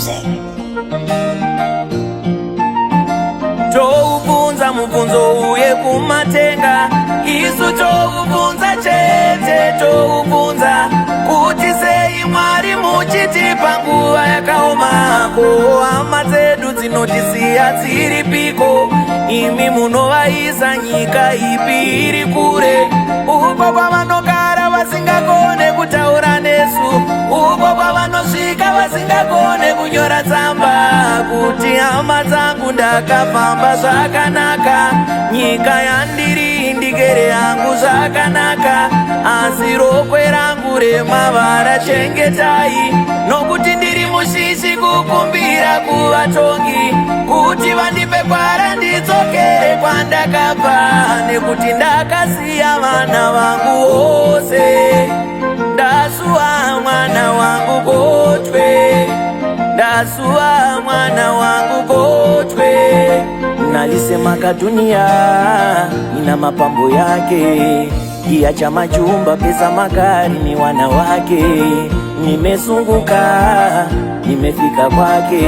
music. Toubvunza mubvunzo uye kumatenga, isu toubvunza chete, toubvunza kuti sei Mwari muchitipa nguva yakaoma. Ko hama dzedu dzinotisiya dziripiko? Imi munovaisa nyika ipi iri kure, uko kwavanogara vasingagone kutaura nesu, uko kwavanosvika vasingagone kunyora tsamba kuti hama dzangu ndakafamba zvakanaka, nyika yandiri ndikere yangu zvakanaka, asi rokwe rangu remavara chengetai, nokuti ndiri mushishi kukumbira kuvatongi kuti vandipe kwara ndidzokere kwandakabva, nekuti ndakasiya vana vangu vose. Ndasuwa mwana wangu kotwe, ndasuwa mwana wangu kotwe. Nalisema dunia ina mapambo yake, kiacha majumba, pesa, magari ni wanawake. Nimezunguka nimefika kwake,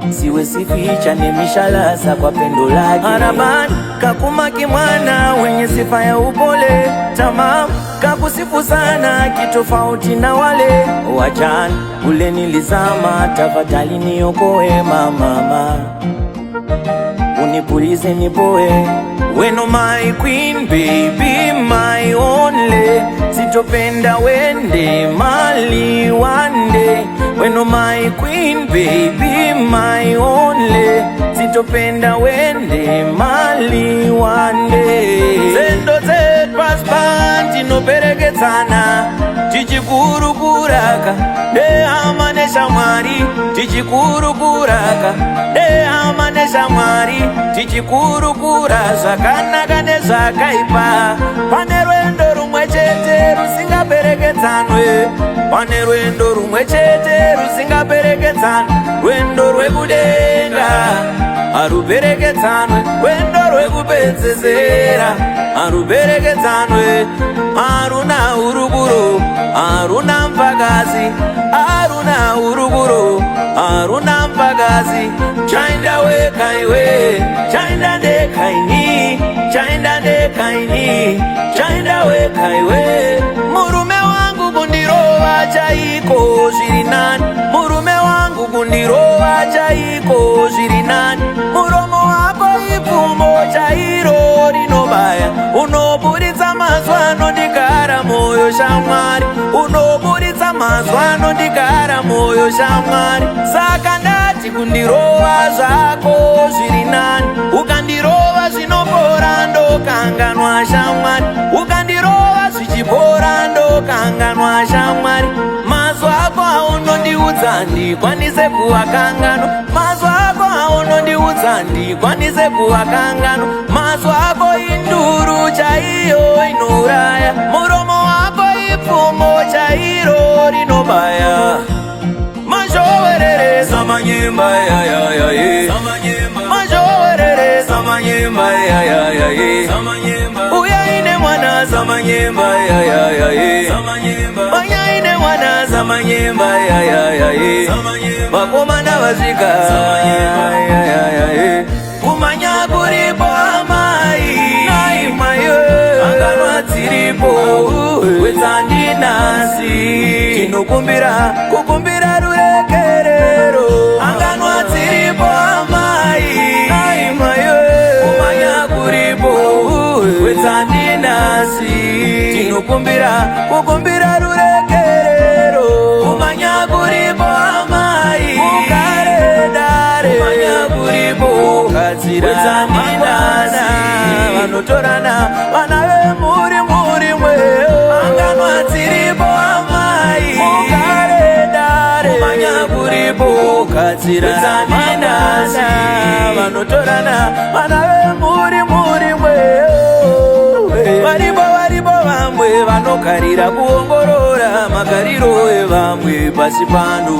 siwe sificha nimishalasa kwa pendo lake. Arabani kakumaki mwana wenye sifa ya upole, tamam kakusifu sana kitofauti na wale wajana. Ule nilizama, tafadhali niokoe mama, unipulize nipoe. Weno my queen baby my only, sitopenda wende mali one day. Weno my queen baby my only, sitopenda wende mali one day. Zendo zetu paspanti no pereketsana, tichikurukuraka de amanesha Mwari, tichikurukuraka de amanesha Mwari, tichikurukura zvakanaka nezvakaipa. Pane rwendo rumwe chete rusingaperekedzanwe, pane rwendo rumwe chete rusingaperekedzanwe, rwendo rwekudenga haruperekedzanwe, rwendo rwekupedzezera haruperekedzanwe. Haruna urukuro, haruna mpakazi, haruna urukuro, haruna mpakazi. Chaenda weka iwe, chaenda ndekaini, chaenda ndekaini, chaenda weka iwe. Murume wangu kundirova chaiko zviri nani, murume wangu kundirova chaiko zviri nani. Muromo wako ipfumo chairo rinobaya, unoburitsa mazwa anondikara moyo shamwari, unoburitsa mazwa anondikara moyo shamwari. Saka ndati kundirova zvako zviri nani, ukandirova zvinopora ndokanganwa shamwari, ukandirova zvichipora ndokanganwa shamwari. Mazwa ako aunondiudza ndikwanise kuvakanganwa, mazwa ako aunondiudza ndikwanise kuvakanganwa. Mazwa ako induru chaiyo inouraya, muromo wako ipfumo chairo rinobaya. Mazhowerere samanyemba ya ya ya ye, samanyemba mazhowerere samanyemba ya ya ya ye, samanyemba uyaine mwana samanyemba ya ya ya ye, samanyemba uyaine mwana samanyemba ya ya ya ye, samanyemba makomana vazvika samanyemba ya ya ya ye. Kumanya kuripo amai nai mayo, anganwa dziripo wetsandinasi, tinokumbira kukumbira rurekerero. Anganwa dziripo amai nai mayo, kumanya kuripo wetsandinasi, tinokumbira kukumbira rurekerero. Kumanya kuripo amai mugare dare, kumanya kuripo kadzira wetsandinasi, vanotorana vana vemuri muri mweo. Anganwa dziripo amai mugare dare, kumanya kuripo kadzira wetsandinasi, vanotorana vana vemuri muri mweo. Varipo vamwe vanokarira kuongorora magariro evamwe pasi pano,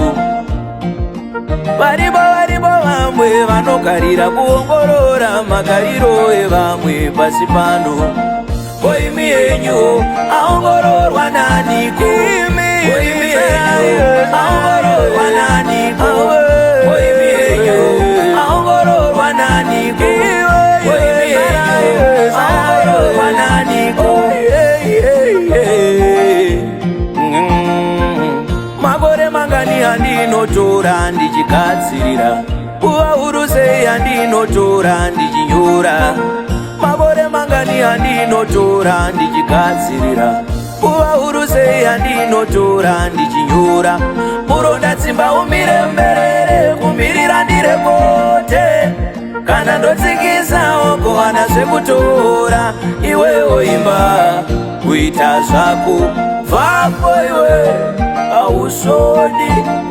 varipo vamwe vanokarira kuongorora magariro evamwe pasi pano. Koimi yenyu aongororwa nani? Koimi yenyu aongororwa nani? andinotora ndichigadzirira, nguva huru sei andinotora ndichinyora, makore mangani andinotora ndichigadzirira, nguva huru sei andinotora ndichinyora, muronda tsimba umire mberere kumirira ndirekote, kana ndotsikisawo kuwana zvekutora, iwewo imba kuita zvako, vapo iwe ausodi.